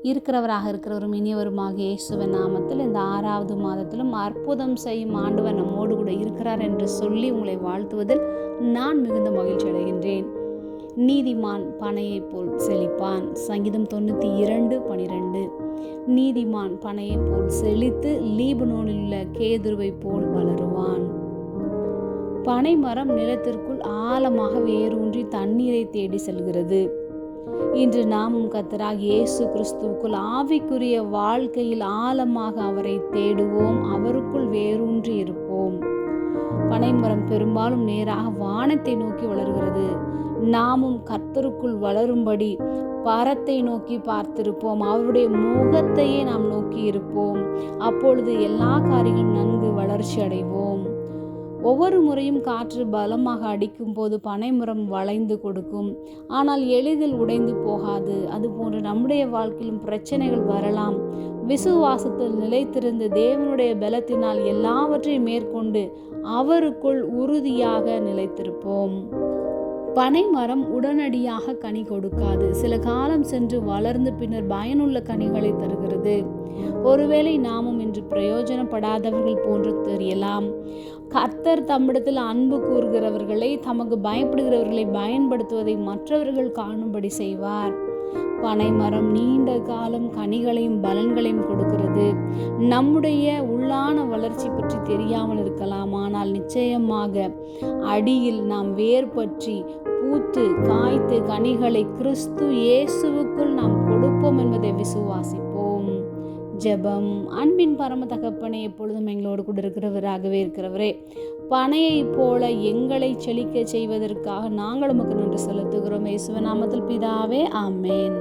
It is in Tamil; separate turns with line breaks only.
இருக்கிறவரும் இனியவருமாக இயேசுவின் நாமத்தில் இந்த 6வது மாதத்திலும் அற்புதம் செய்யும் ஆண்டவர் நம்மோடு கூட இருக்கிறார் என்று சொல்லி உங்களை வாழ்த்துவதில் நான் மிகுந்த மகிழ்ச்சி அடைகின்றேன். நீதிமான் பனையைப் போல் செழிப்பான். சங்கீதம் 92:12. நீதிமான் பனையைப் போல் செழித்து லீபனோனில் உள்ள கேதுருவை போல் வளருவான். பனை மரம் நிலத்திற்குள் ஆழமாக வேரூன்றி தண்ணீரை தேடி செல்கிறது. இன்று நாமும் கர்த்தராகிய இயேசு கிறிஸ்துவுக்குள் ஆவிக்குரிய வாழ்க்கையில் ஆழமாக அவரை தேடுவோம், அவருக்குள் வேரூன்றி இருப்போம். பனைமரம் பெரும்பாலும் நேராக வானத்தை நோக்கி வளர்கிறது. நாமும் கர்த்தருக்குள் வளரும்படி பரத்தை நோக்கி பார்த்திருப்போம், அவருடைய முகத்தையே நாம் நோக்கி இருப்போம். அப்பொழுது எல்லா காரியங்களும் நன்கு வளர்ச்சி அடைவோம். ஒவ்வொரு முறையும் காற்று பலமாக அடிக்கும் போது பனைமரம் வளைந்து கொடுக்கும், ஆனால் எளிதில் உடைந்து போகாது. அதுபோன்று நம்முடைய வாழ்க்கையிலும் பிரச்சனைகள் வரலாம். விசுவாசத்தில் நிலைத்திருந்து தேவனுடைய பலத்தினால் எல்லாவற்றையும் மேற்கொண்டு அவருக்குள் உறுதியாக நிலைத்திருப்போம். பனை மரம் உடனடியாக கனி கொடுக்காது. சில காலம் சென்று வளர்ந்து பின்னர் பயனுள்ள கனிகளை தருகிறது. ஒருவேளை நாமும் இன்று பிரயோஜனப்படாதவர்கள் போன்று தெரியலாம். கர்த்தர் தம்மிடத்தில் அன்பு கூறுகிறவர்களை, தமக்கு பயப்படுகிறவர்களை பயன்படுத்துவதை மற்றவர்கள் காணும்படி செய்வார். பனை மரம் நீண்ட காலம் கனிகளையும் பலன்களையும் கொடுக்கிறது. நம்முடைய உள்ளான வளர்ச்சி பற்றி தெரியாமல் இருக்கலாம், ஆனால் நிச்சயமாக அடியில் நாம் வேர் பற்றி பூத்து காய்த்து கனிகளை கிறிஸ்து இயேசுவுக்குள் நாம் கொடுப்போம் என்பதை விசுவாசிப்போம். ஜெபம். அன்பின் பரம தகப்பனே, எப்பொழுதும் எங்களோடு கூட இருக்கிறவரே, பனையை போல எங்களை செழிக்க செய்வதற்காக நாங்கள் உமக்கு நன்றி செலுத்துகிறோம். இயேசுவின் நாமத்தில் பிதாவே, ஆமென்.